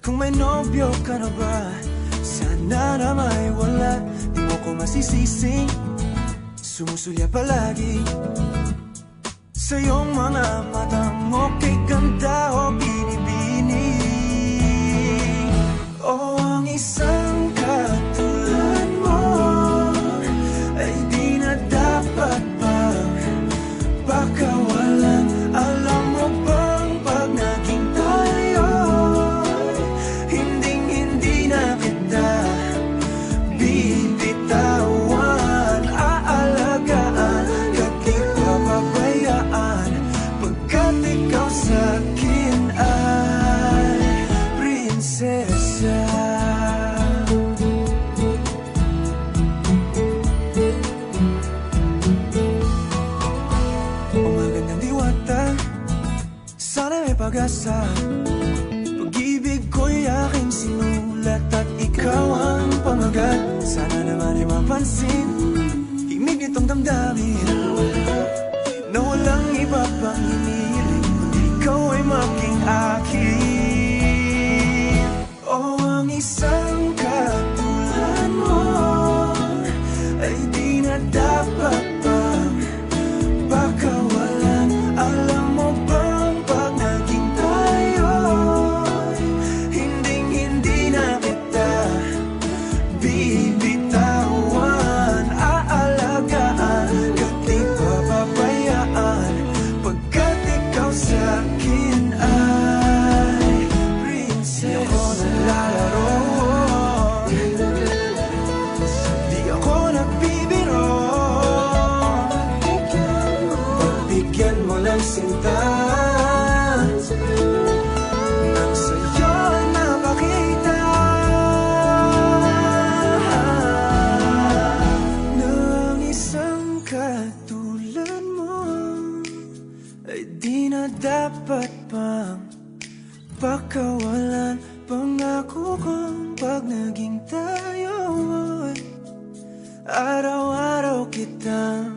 Kung may nobyo ka na ba, sana na may wala. Di mo ko masisising sumusulya palagi sa iyong mga matang okay ganda o binibini. O ang isang katulad mo ay di na dapat pang pakawalan. Alam mo bang pag naging tayo, hinding-hindi na kita bibitawan. Aalagaan ka't di papabayaan, pagkat ikaw sa'kin ay prinsesa. Sana may pag-asa, pag-ibig ko'y aking sinulat at ikaw ang pamagat. Sana naman ay mapansin himig nitong damdamin na walang iba pang hinihiling kundi ikaw ay maging akin. O ang isang katulad mo ay di na dapat pang pakawalan. Alam mo ba bibitawan, aalagaan ka't di papabayaan, pagkat ikaw sa'kin ay prinsesa. Di ako naglalaro, di ako nagbibiro, pagbigyan mo lang sinta nang sa'yo napakita katulad mo ay di na dapat pang pakawalan. Pangako kong pag naging tayo, araw-araw kitang